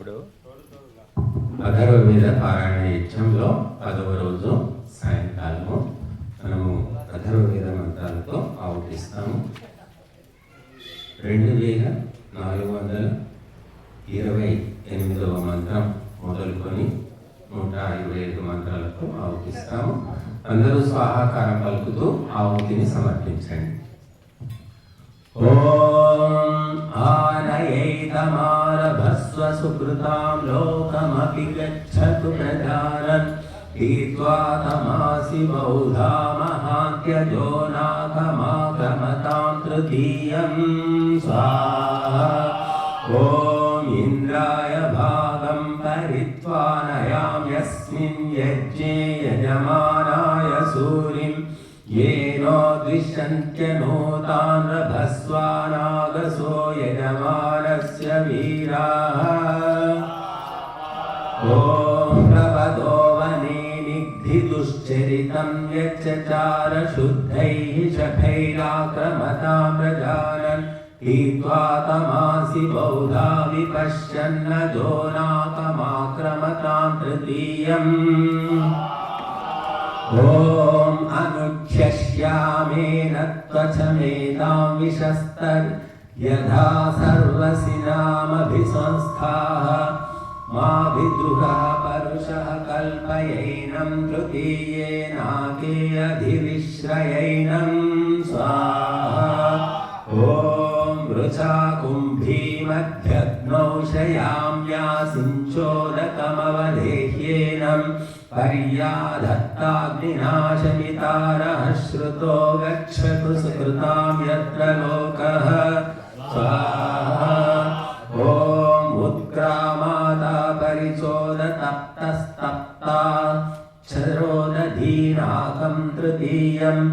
ఇప్పుడు అథర్వవేద పారాయణ యజ్ఞంలో 10వ రోజు సాయంకాలము మనము అథర్వవేద మంత్రాలతో ఆవుటిస్తాము. 2428వ మంత్రం మొదలుకొని 125 మంత్రాలతో ఆవుటిస్తాము. అందరూ స్వాహాకారం పలుకుతూ ఆవుతిని సమర్పించండి. ఓం ఆనయైతమారభస్వ సుకృతాం లోకమపి గచ్చతు ప్రజానన్ తీత్వా తమాసి బౌధా మహాత్యజో నాకమాక్రమతాం తృతీయం స్వాహా. ఓం ఇంద్రాయ భాగం పరిత్వా నయామ్యస్మిన్ యజ్ఞే యజమానాయ సూరిం येनो द्विषन्त्यनोतान् रभस्वानागसो यजमानस्य वीराः. ॐ प्रपदो वने निग्धिदुश्चरितं यच्चचार शुद्धैः शखैराक्रमतां प्रजानन् तीत्वा तमासि बौधा विपश्यन्न जो नाकमाक्रमतां तृतीयम्. ओम अनुच्छ्यामेन त्वचमेतां विशस्तर् यथा सर्वसिनामभिसंस्थाः मा विद्रुहः परुषः कल्पयैनं तृतीयेनाके अधिविश्रयैनं स्वाहा. ओम वृचा कुम्भी मध्यग्नौ शयाम्यासिञ्चोदकमवधेह्येनं पर्याधत्ताग्निनाशमितारः श्रुतो गच्छतु सुकृतां यत्र लोकः स्वाहा. ॐ उत्क्रामादा परिचोदतप्तस्तप्ता चरोदधीनाकं तृतीयम्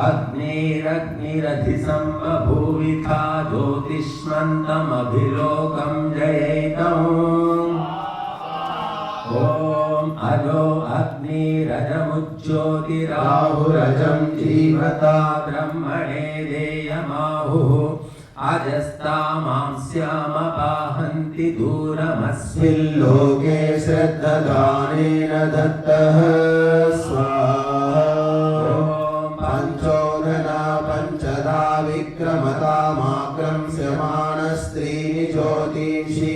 अग्निरग्निरधिसं बभूविथा ज्योतिष्मन्तमभिलोकं जयेतम्. ओम अजो अग्निरजमुज्ज्योतिराहुरजं जीवता ब्रह्मणे देयमाहुः अजस्तामांस्यामपाहन्ति दूरमस्मिल्लोके श्रद्धदानेन दत्तः स्वाहा. पंचोदना पंचदा विक्रमतामाक्रम्स्यमानस्त्रीणि ज्योतिंषि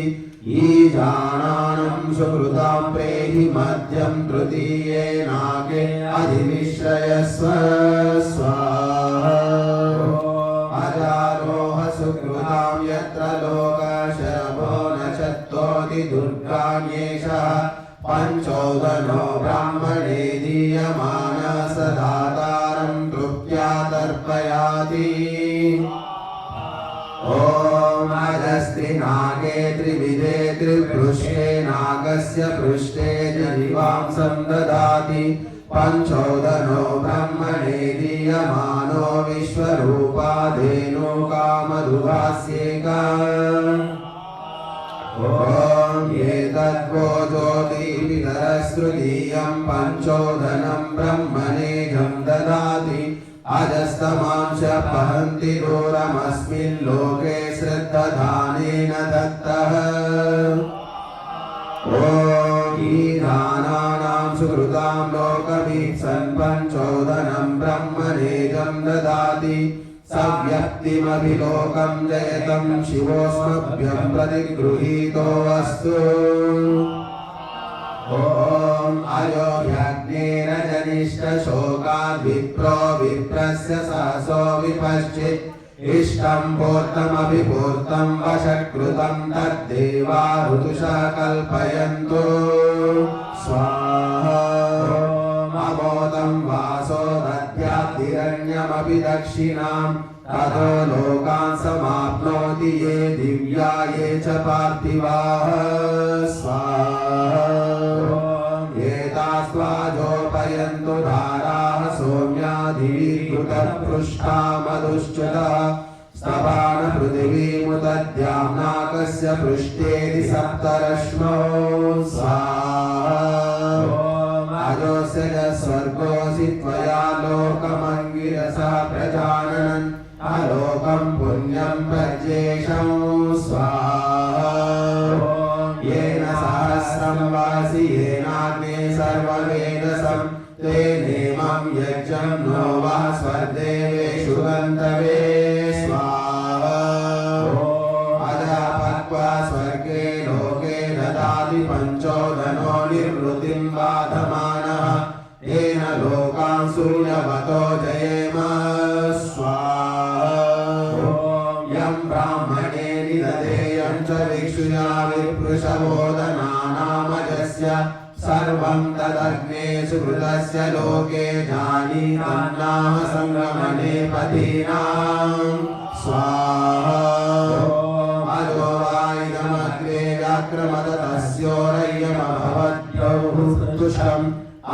ईजानानं सुकृतां प्रेहि मध्यं तृतीयेनाके अधिविश्रयस्व स्वाहा. अजारोह सुकृतां यत्र लोकशरभो न चत्तोति दुर्गाण्येषः पंचोदनो ब्राह्मणे दीयमानः सदातारं तृप्त्या तर्पयाति. ओम अजस्त्रिनागे त्रिविधे त्रिपृष्ठे नागस्य पृष्ठे जनिवांसं ददाति. पंचोदनो ब्रह्मणे दीयमानो विश्वरूपाधेनो कामधुवास्येका. ओम एतद्वो ज्योतिर्वितरस्तृतीयं पंचोदनं ब्रह्मणेजं ददाति. अजस्तमांश पहन्ति दूरमस्मिन् लोके श्रद्धदानेन दत्तः. ओम ईधानानां सुकृतां लोकमीप्सन् पंचोदनं ब्रह्मणेजं ददाति. सव्यक्तिमभिलोकं जयतं शिवोऽस्मभ्यं प्रतिगृहीतो अस्तु. ओम अयोऽग्नेन जनिष्ठशोकाद्विप्रो विप्रस्य सहसो विपश्चित् इष्टं पूर्तमभिपूर्तं वशकृतं तद्देवा ऋतुषा कल्पयन्तु स्वाहा. अबोधं वासो दद्याद्हिरण्यमपि दक्षिणां ततो लोकान् समाप्नोति ये दिव्या ये च पार्थिवाः स्वाहा. एतास्त्वाजोपयन्तु धाराः सौम्याधिवीकृतपृष्ठा मधुश्चुतः स्तवानपृथिवीमुदद्याम्नाकस्य पृष्ठेति सप्तरश्मो स्वाहा. अजोस्य च स्वर्गोऽसि त्वया लोकमङ्गिरसा प्रजानन् अलोकं पुण्यं प्रज्येषं स्वाहा। येन संवासि येनाग्ने सर्ववेदसं तेनेमं यज्ञं नो वा स्वर्देवेषु गन्तवे स्वाहा अदापक्वा स्वर्गे लोके ददाति पञ्चोदनो निर्वृतिं बाधमानः येन लोकान् सूर्यवतो जयेम स्वाहा यं ब्राह्मणे निदधेयं च विक्षुया विप्रुषवोदनानामजस्य सर्वं तदग्ने सुहृतस्य लोके जानीतन्नाम संगमने पदीनां स्वाहा अजो वायुमग्रे व्याक्रमत तस्योरय्यमभवद्यौस्तुषम्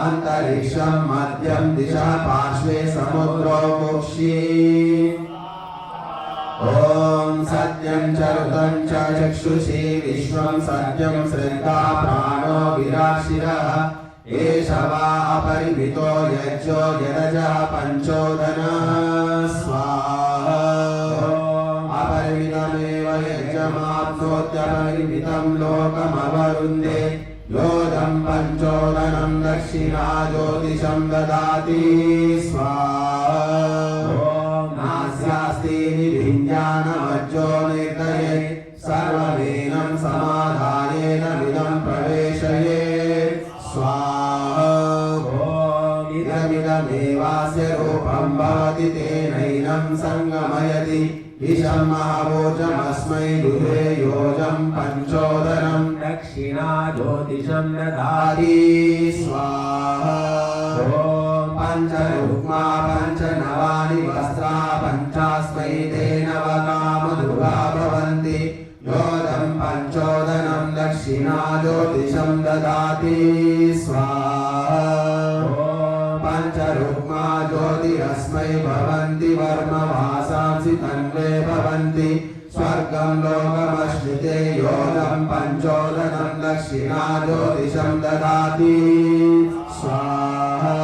अन्तरिक्षं मध्यं दिशः पार्श्वे समुद्रो मोक्षी ॐ सत्यं च ऋतं च चक्षुषी विश्वं सत्यं श्रद्धा प्राणो विराशिरः एष वा अपरिमितो यज्ञो यदजः पञ्चोदनः स्वाहा अपरिमितमेव यज्ञमाप्नोत्यपरिमितं लोकमवरुन्धे योऽयं पञ्चोदनं दक्षिणा ज्योतिषं ददाति स्वाहा नास्यास्ति निभिञ्जानमज्जो निर्दये सर्वमेनं समाधायेन विदं प्रवेशयेत् स्वाहा इदमिदमेवास्य रूपं भवति तेनैनं सङ्गमयति ईशं महाभोजमस्मै दुहे योजं पञ्चोदनं दक्षिणा ज्योतिषं ददाति स्वाहा पञ्चरुक्मा पञ्चनवानि वस्त्रा पञ्चास्मै ते नवकामधुगा भवन्ति योजं पञ्चोदनं दक्षिणा ज्योतिषं ददाति स्वाहा पञ्चरुक्मा ज्योतिरस्मै भवन्ति वर्मवासांसि तन्वे भवन्ति स्वर्गं लोकमश्नुते योजं पञ्चोदनं दक्षिणा ज्योतिषं ददाति स्वाहा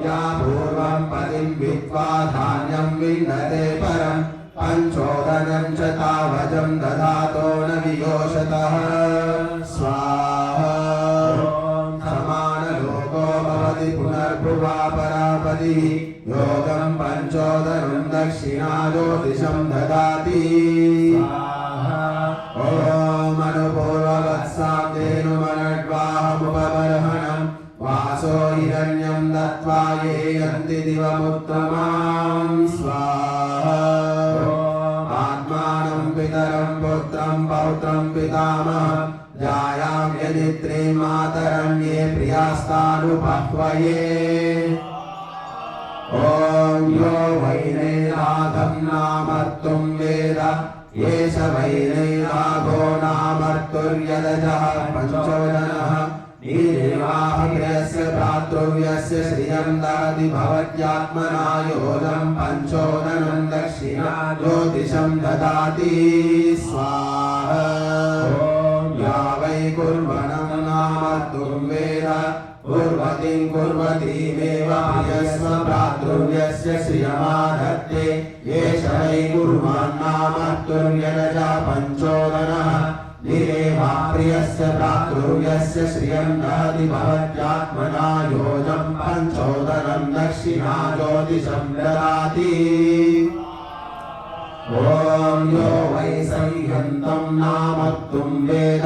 या पूर्वं पदिं विद्वा धान्यं विन्दते परं पञ्चोदनं च तावजं ददातो न वियोषतः स्वाहा समानलोको भवति पुनर्भुवा परापतिः योगं पञ्चोदनं दक्षिणा ज्योतिषं ददाति ॐ अनुपूर्ववत्सां धेनुमनड्वाहमुपबर्हणं वासो हिरण्यं दत्त्वा ये यन्ति दिवमुत्तमां स्वाहा आत्मानं पितरं पुत्रं पौत्रं पितामहं जायां यदित्रीं मातरं ये प्रियास्तानुपह्वये ॐ यो वैनेनाथं नामर्तुं वेद एष वैनेनाथो नामर्तुर्यदजः पञ्चोदनः नीरेवाहप्रियस्य भ्रातृव्यस्य श्रियं ददति भवत्यात्मना योजं पञ्चोदनं दक्षिणा ज्योतिषं ददाति स्वाहा या वै कुर्वणं नामर्तुं वेद कुर्वतीं कुर्वतीमेव प्रियस्व भ्रातृव्यस्य श्रियमाधत्ते एष वै कुर्वन्नामर्तुर्यदजः पञ्चोदनः निरेवा प्रियस्य भ्रातृव्यस्य श्रियं ददति भवत्यात्मना योजं पञ्चोदनं दक्षिणा ज्योतिषं ददाति ॐ यो वै संयन्तं नामर्तुं वेद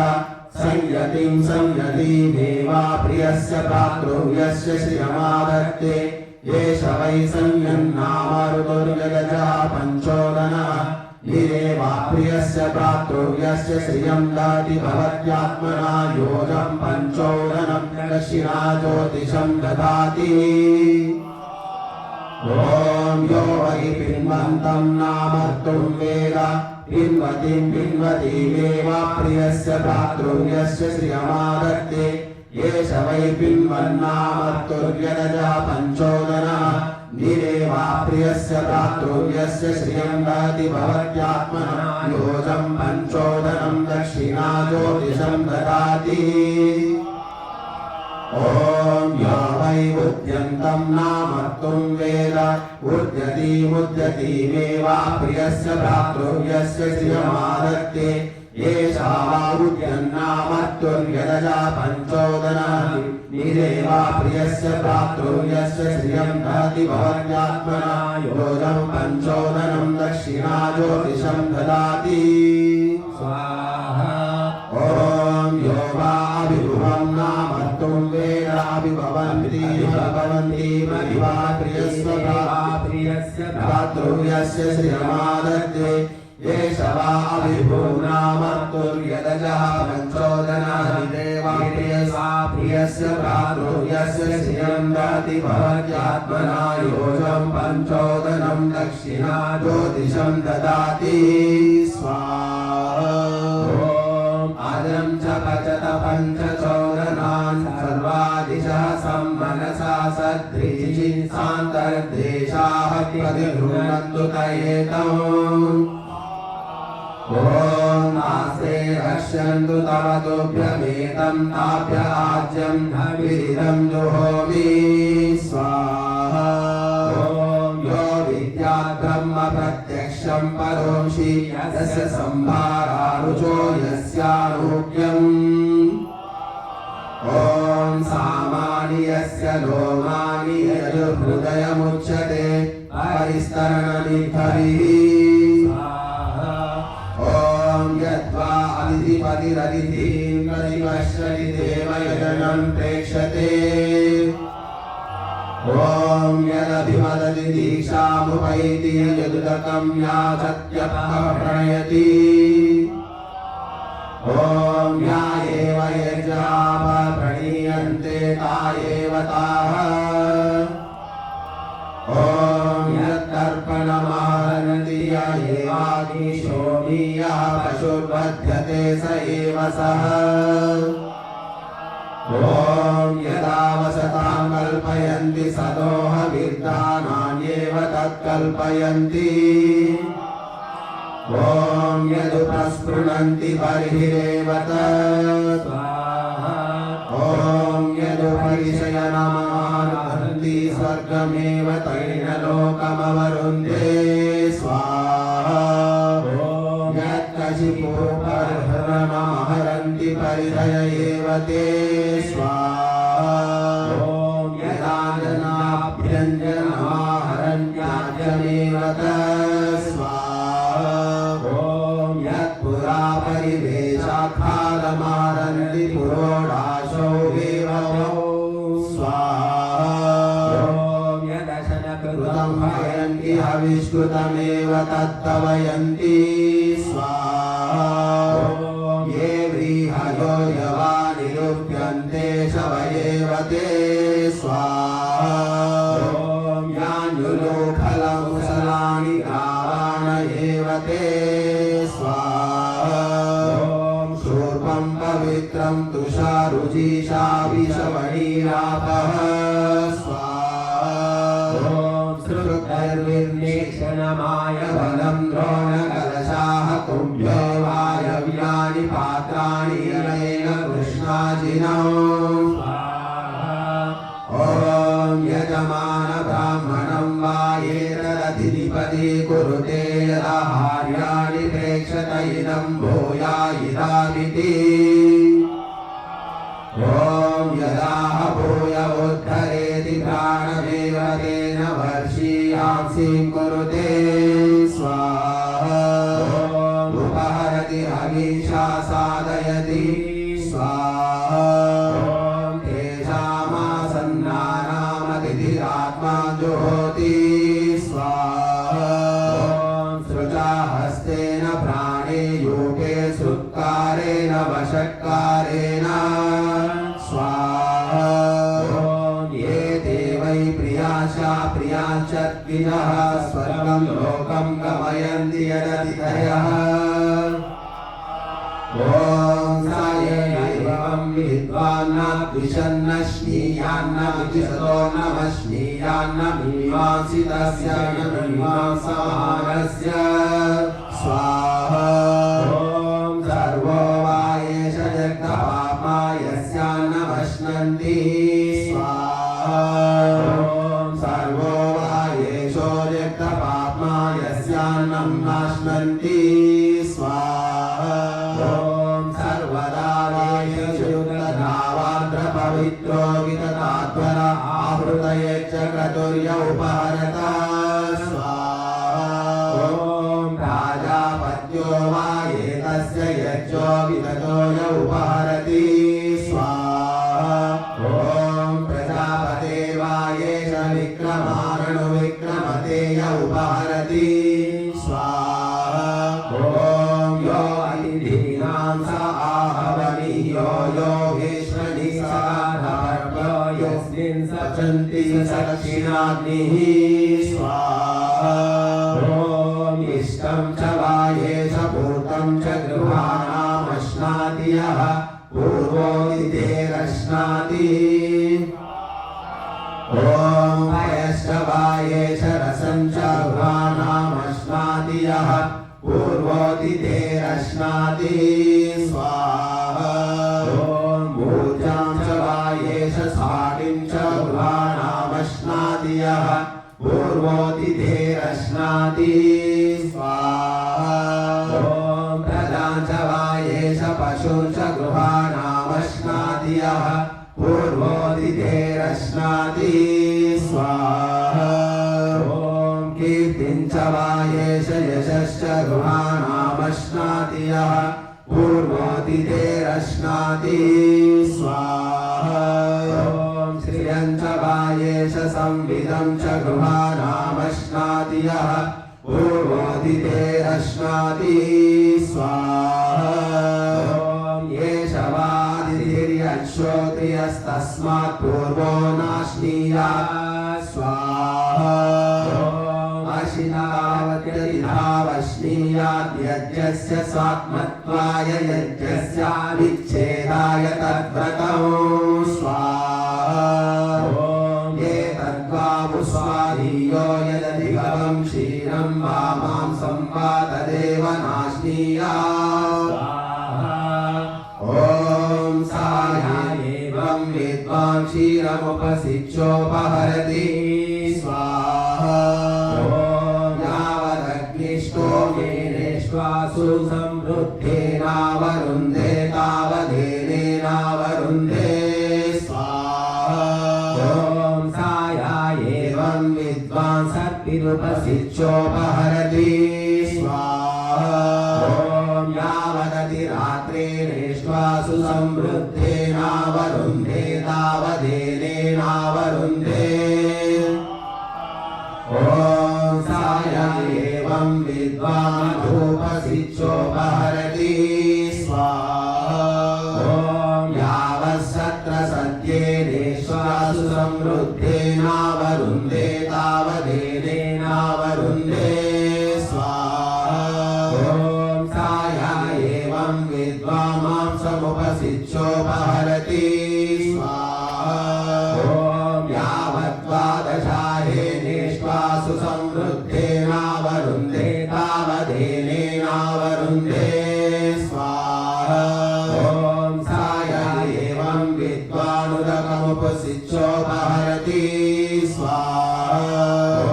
संयतिं संयतीमेवा प्रियस्य भ्रातृव्यस्य श्रियमादत्ते एष वै संयन्नामर्तुर्यदजः पञ्चोदनः निरेवा प्रियस्य भ्रातृव्यस्य श्रियं ददाति भवत्यात्मना योजं पञ्चोदनं दक्षिणा ज्योतिषं ददाति ॐ यो वै पिन्वन्तं नामर्तुं वेद पिन्वतीं पिन्वतीमेव प्रियस्य भ्रातृव्यस्य श्रियमादत्ते एष वै पिन्वन्नामर्तुर्यदजः पञ्चोदनः निरेवा प्रियस्य भ्रातृव्यस्य श्रियं ददाति भवत्यात्मना योजं पञ्चोदनं दक्षिणा ज्योतिषं ददाति ॐ यो वै उद्यन्तं नामर्तुं वेद उद्यतीमुद्यतीमेव प्रियस्य भ्रातृव्यस्य श्रियमादत्ते येषावाहुत्यन्नामत्तुर्यदजा पञ्चोदनः निदेवा प्रियस्य भ्रातृर्यस्य श्रियं ददाति भवत्यात्मना योजं पञ्चोदनं दक्षिणा ज्योतिषं ददाति स्वाहा ॐ यो वाभिभुवं नामर्तुं वेदाभिभवन्ति भवन्ति महिमा प्रियस्य भ्रातृर्यस्य श्रियमादद्ये येषवाभिभूनामर्तुर्यदजः पञ्चोदनः देवा प्रियस्य भ्रातृर्यस्य श्रियं ददाति भवत्यात्मना योजं पञ्चोदनं दक्षिणा ज्योतिषं ददाति स्वाहा आदं च पचत पञ्चचोदनान् सर्वादिशः सम्मनसा सद्रीचिन्सान्तर्देशाः प्रतिगृह्णन्तु तयेतम् ॐ नास्ते रक्ष्यन्तु तव तुभ्यमेतं ताभ्य आज्यं हविरिदं जुहोमि स्वाहा ॐ यो विद्यात् ब्रह्म प्रत्यक्षं परोंषि यस्य संभारारुचो यस्यानुज्ञम् ॐ सामानि यस्य लोमानि यजुर्हृदयमुच्यते परिस्तरणनिधरिः ॐ यद्वा अदितिपतिरदितिं प्रतिपश्यति देवयजनं प्रेक्षते ॐ यदभिवदति दीक्षामुपैति यदुदकं याचत्यपः प्रणयति ॐ या एव यज्ञाः प्रणीयन्ते ता एव ताः ॐ यत्तर्पणमाहरन्ति य एवाग्निशोमीयः पशुर्बध्यते स एव सः ॐ यदा वसतां कल्पयन्ति सदोहविद्धानान्येव तत्कल्पयन्ति ॐ यदुपस्पृणन्ति बर्हिरेव तत् ॐ यदुपरिशयनमानहन्ति स्वर्गमेव तैनलोकमवरुन्धे स्वाहा यत्कशिपूपर्हरणमहरन्ति परिधय एव ते स्वाहा यदा जनाभ्यञ्जनमाहरन्त्याज्यमेव तत् स्वाहा यत्पुरा परिवेशाखादमारन्ति पुरोडाशो देवौ स्वाहा यदशनकृतं हयन्ति हविष्कृतमेव तत्तवयन्ति स्वाहा ये व्रीहयो यवानिरुप्यन्ते शवयेव ते स्वाहा यान्युलोखलमुसलानि गावाण एव ते स्वाहा शूर्पं पवित्रं तुषारुजीषा विषवणीरापः स्वाहा श्रुतैर्विन्नेक्षणमाय बलं द्रोणकलशाः कुम्भ्यो वायव्यानि पात्राणि यनेन कृष्णाजिनौ ॐ यजमान ब्राह्मणं वा एतदतिधिपति कुरुते यदाहार्याणि प्रेक्षत इदं भूयायिदामिति ॐ यदाह भूय उद्धरेति प्राणमेव तेन वर्षीयांसिं कुरुते स्वाहा उपहरति हविषा साधयति स्वाहा तेषामासन्नानामतिथिरात्मा जुहोति स्वाहा सृजा हस्तेन प्राणे योगे सुत्कारेण वशत्कारेण स्वाहा ये ते वै प्रियाशा प्रियाञ्चद्विजः स्वर्गं लोकं गमयन्ति यदतिथयः ॐ स एवं विद्वान्न द्विषन्नश्नीयान्न विजितो नमश्नीयान्न मीमांसितस्य न मीमांसाहारस्य स्वाहा ॐ सर्वो वा एष जग्धपाप्मा यस्यान्नमश्नन्ति स्वाहा ॐ सर्वो वा एषो जग्धपाप्मा यस्यान्नं नाश्नन्ति स्वाहा पवित्रो विततात्पर आहृतये च क्रतुर्य उपहरत स्वाहा ॐ प्राजापत्यो वा एतस्य यज्ञो विततो य उपहरति स्वाहा ॐ प्रजापते वा एष विक्रमारणुविक्रमते य उपहरति स्वाहा ॐ यो अतिथीनां स आहवनीयो योगेश्वरी साधर्भ्यो यस्मिन् सचन्ति सक्षिणाग्निः स्वाहा ॐ इष्टं च वायेश पूर्तं च गृहाणामश्नाति यः पूर्वोदितेरश्नाति ॐ पयश्च वायेश रसं च गृहाणामश्नाति यः पूर्वोदितेरश्नाति स्वाहा ॐ ऊर्जां च वायेश साटिं च गृहाणामश्नाति यः पूर्वोदितेरश्नाति स्वाहा ॐ प्रजां च वायेश पशुं च गृहाणामश्नाति यः पूर्वोदितेरश्नाति स्वाहा ॐ कीर्तिं च वायेश यशश्च गृहाणामश्नाति यः पूर्वोदितेरश्नाति स्वाहा ॐ श्रियं च वायेश संविदं च गृहाणामश्नाति यः पूर्वोदितेरश्नाति स्वाहा ॐ येष वादितिर्यच्छ्रोत्रियस्तस्मात् पूर्वो नाश्नीयात् स्वाहा ॐ अशिनावत्यधिधावश्नीयात् यज्ञस्य स्वात्मत्वाय यज्ञस्याविच्छेदाय तद्व्रतं स्वाहा ॐ एतद्वामुस्वाधीयो यदधिगमं क्षीरं वा मांसं वा तदेव नाश्नीयात् ॐ साया एवं विद्वान् क्षीरमुपसिच्योपहरति स्वाहा ॐ यावदग्निष्टोमेनेष्वासु समृद्धेनावरुन्धे तावदेनेनावरुन्धे स्वाहा ॐ साया एवं विद्वान् सर्पिरुपसिच्योपहरति स्वाहा ॐ यावदतिरात्रेणेष्वासु समृद्धेनावरुन्धे तावदेनेनावरुन्धे ॐ साया एवं विद्वान् धूपसिच्योपहरति स्वाहा ॐ यावत्सत्रसत्येनेष्वासु समृद्धेनावरुन्धे तावदेनेनावरुन्धे स्वाहा ॐ साया एवं विद्वान् मांसमुपसिच्योपहरति स्वाहा ॐ यावद्वादशाहेनेष्वासु समृद्धेनावरुन्धे तावदेनेनावरुन्धे स्वाहा ॐ साया एवं विद्वानुदकमुपसिच्योपहरति स्वाहा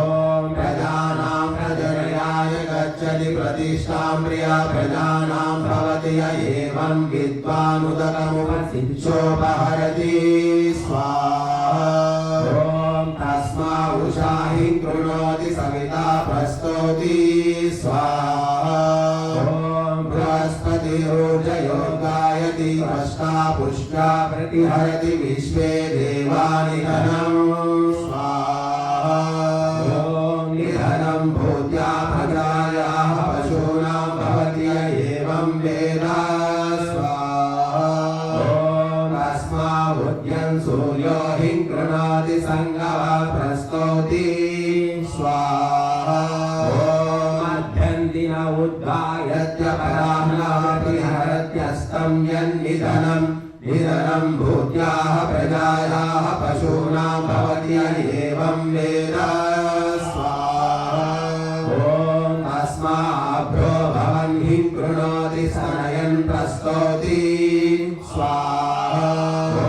ॐ प्रजानां प्रजनयाय गच्छति प्रतिष्ठां प्रिया प्रजानां भवति य एवं विद्वानुदकमुपसिच्योपहरति स्वाहा ॐ तस्मा उषाहि कृणोति सविता प्रस्तौति स्वाहा ॐ बृहस्पतिरोर्जयो गायति अष्टा पुष्टा प्रतिहरति विश्वे देवानि धनं स्वाहा ॐ निधनं भूत्या प्रजायाः पशूनां भवति य एवं वेद स्वाहा ॐ तस्मावुद्यं सूर्यो हि कृणोति सङ्गवा प्रस्तौति स्वाहा ॐ मध्यन्तिन उद्गायत्य पराह्नः परिहरत्यस्तं यन्निधनं निधनं भूत्याः प्रजायाः पशूनां भवति य एवं वेद स्वाहा ॐ तस्माभ्यो भवन् हि कृणोति सनयन् प्रस्तौति स्वाहा ॐ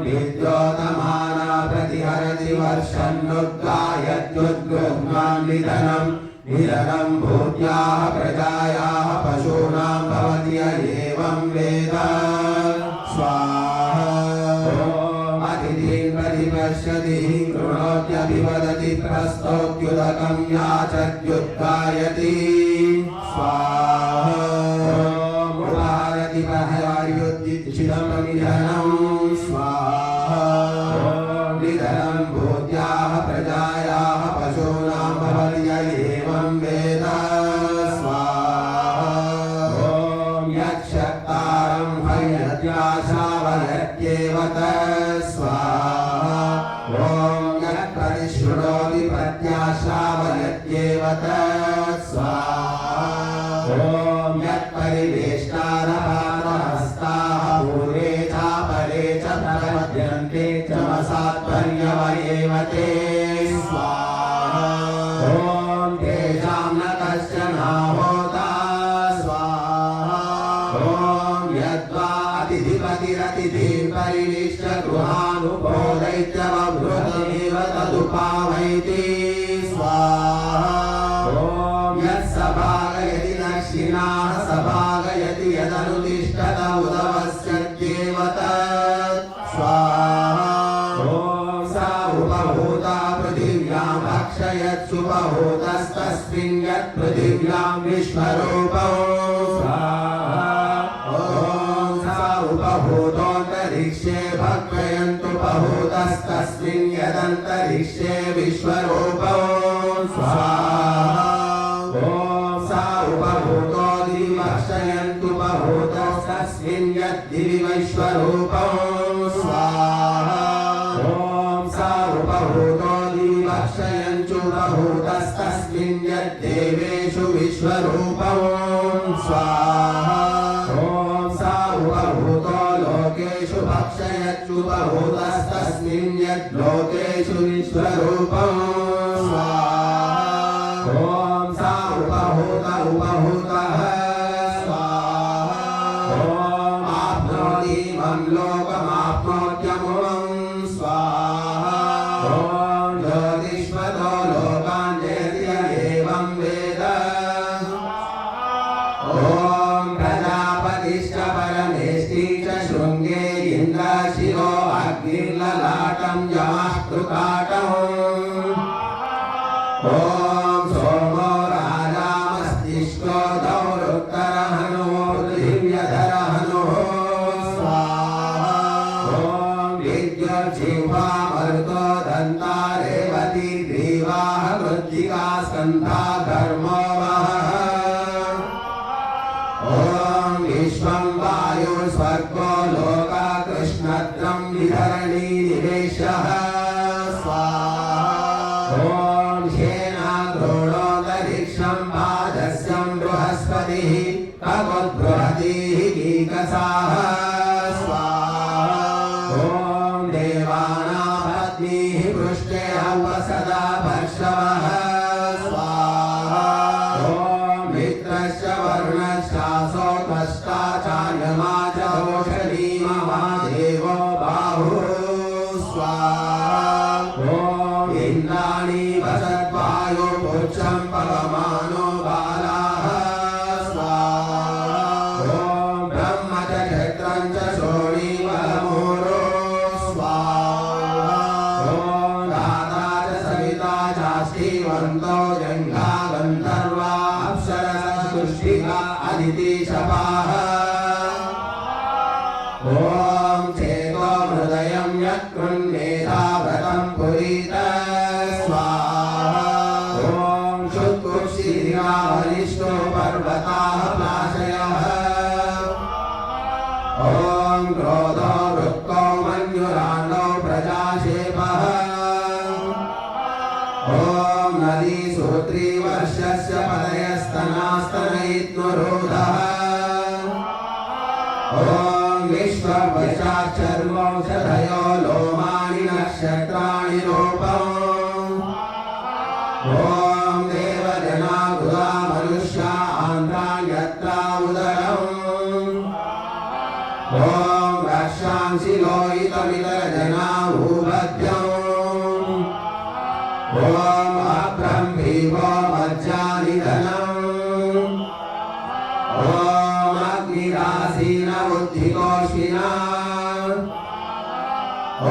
विद्योतमाना प्रतिहरति वर्षन्नुद्गायत्युद्गृह्णान् निधनं निधनं भूत्याः प्रजायाः पशूनां भवति य एवं वेद स्वाहा ॐ पश्यति कृणोत्यभिवदति प्रस्तोत्युदकं याचत्युद्गायति स्वाहा उपहारति प्रहयायुद्धिचिदमनिधनं स्वाहा निधनं भूत्याः प्रजायाः पशूनां भवति एवं वेद स्वाहा यक्षक्तारं हयत्याशावयत्येव स्वाहा ॐ यत्परिशृणोति प्रत्याशावयत्येव स्वाहा ॐ यत्परिवेष्टारपारहस्ताः पूर्वे चापरे च प्रपद्यन्ते च मसात्पर्यवयेव ते स्वाहा ॐ तेषां न कश्चन होता स्वाहा ॐ यद्वा अतिथिपतिरतिथिं परिविश्य गृहानुबोधयित्यवभृतमेव तदुपावैति स्वाहा ॐ यत्सभागयति दक्षिणाः सभागयति यदनुतिष्ठत उदवस्यत्येव तत् स्वाहा ॐ सा उपभूता पृथिव्यां भक्षयत्सुपभूतस्तस्मिन् यत् पृथिव्यां विश्वरूपं स्वाहा ॐ सा उपभूतोऽन्तरिक्षे भक्षयन्तुपभूतस्तस्मिन् यदन्तरिक्षे विश्वरूपं स्वाहा ॐ सा उपभूतो दिवि भक्षयन्तुपभूतस्तस्मिन् यद्दिवि विश्वरूपं स्वाहा ॐ सा उपभूतो दिवि भक्षयन्तुपभूतस्तस्मिन् यद्देवेषु विश्वरूपं स्वाहा ॐ सा उपभूतो लोकेषु भक्षयत्युपभूतस्तस्मिन् यद्लोकेषु विश्वरूपं स्वाहा ॐ सा उपभूतः स्वाहा ॐ आप्नोति मम लोकमाप्नोत्यमुमं स्वाहा ॐ ज्योतिष्मतो लोकान् जयति एवं वेद ॐ प्रजापतिश्च परमेष्टि च शृङ्गे इन्द्रशिरो अग्निर्ललाटं यमास्तुकाटम् ॐ सोमो राजामस्तिष्को दौरुत्तरहनुः पृथिव्यधरहनुः स्वाहा ॐ विद्युज्जिह्वा मरुतो दन्ता रेवती ग्रीवाः मृत्तिका स्कन्धा धर्मो वहः ॐ विश्वं वायुस्वर्गो लोका कृष्णद्रं विधरणी निवेशः स्वाहा ॐ क्षेनाद्रोणोऽन्तरिक्षं पादस्यं बृहस्पतिः ककुद्बृहतीः कीकसाः स्वाहा ॐ देवानां पत्नीः पृष्ठे अवसदा भर्षवः स्वाहा ॐ मित्रश्च वर्णश्चासो त्वष्टा चार्यमा च ओषधीममा देवो बाहुः स्वाहा ॐ इन्द्राणि वसद्वायो पुच्छं पवमानो बालाः स्वाहा ॐ ब्रह्म च क्षेत्रं च शोणीवलमूरो स्वाहा ॐ दाता च सविता चाष्टिवन्तो जङ्घा गन्धर्वा अप्सरसः पुष्टिका अदितिशपाः ॐ चेतो हृदयं यत्कृन्मेधाव्रतं पुरीत स्वाहा ॐ शुक्रुशिरिवावरिष्ठो पर्वताः पाशयः ॐ क्रोधो वृक्को मन्युराण्डो प्रजाशेपः ॐ नदी सूत्री वर्षस्य पदयस्तनास्तनयित्नुरोधः ॐ विश्ववशाचर्मौषधयो लोमानि नक्षत्राणि रूपम् ॐ देवजना गुहा मनुष्या आन्ध्राण्यत्रा उदरम् ॐ रक्षांसि लोहितमितरजना भूभद्यम् ॐ अब्रह्मीवो मज्जानिधनम् ॐ अग्निरासीन बुद्धिकोशिना ॐ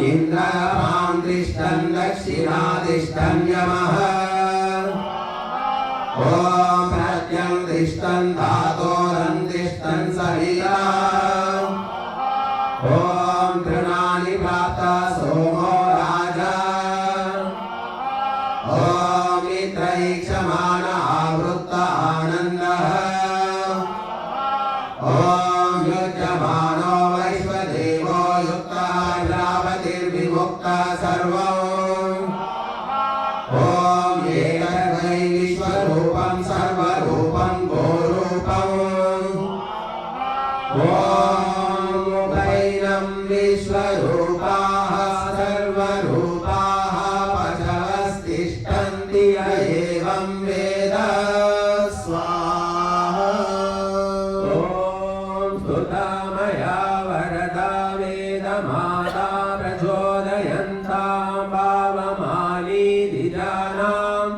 इन्द्रमां तिष्ठन् दक्षिणातिष्ठन् यमः ॐ प्रत्यं तिष्ठन् धातोरन्तिष्ठन् सविता ॐ तृणानि प्राप्ता सोमो राजा ॐ मित्रैक्षमान आवृत्त आनन्दः ॐ युज्यमानो वैश्वदेवो युक्तः प्रापतिर्विमुक्तः सर्वम् ॐ एतद्वै विश्वरूपं सर्वरूपं गोरूपम् ॐ वैनं विश्वरूपाः सर्वरूपाः पशवस्तिष्ठन्ति य एवं वेद स्वाहा ॐ स्तुतामया वरदा वेदमाता प्रचोदयन्तां भावमालीदिजानाम्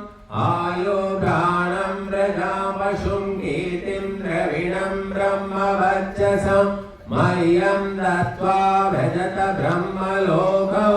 आयो प्राणं व्रजां पशुं कीर्तिं द्रविणं ब्रह्मवर्चसं मह्यं दत्त्वा व्रजत ब्रह्मलोकं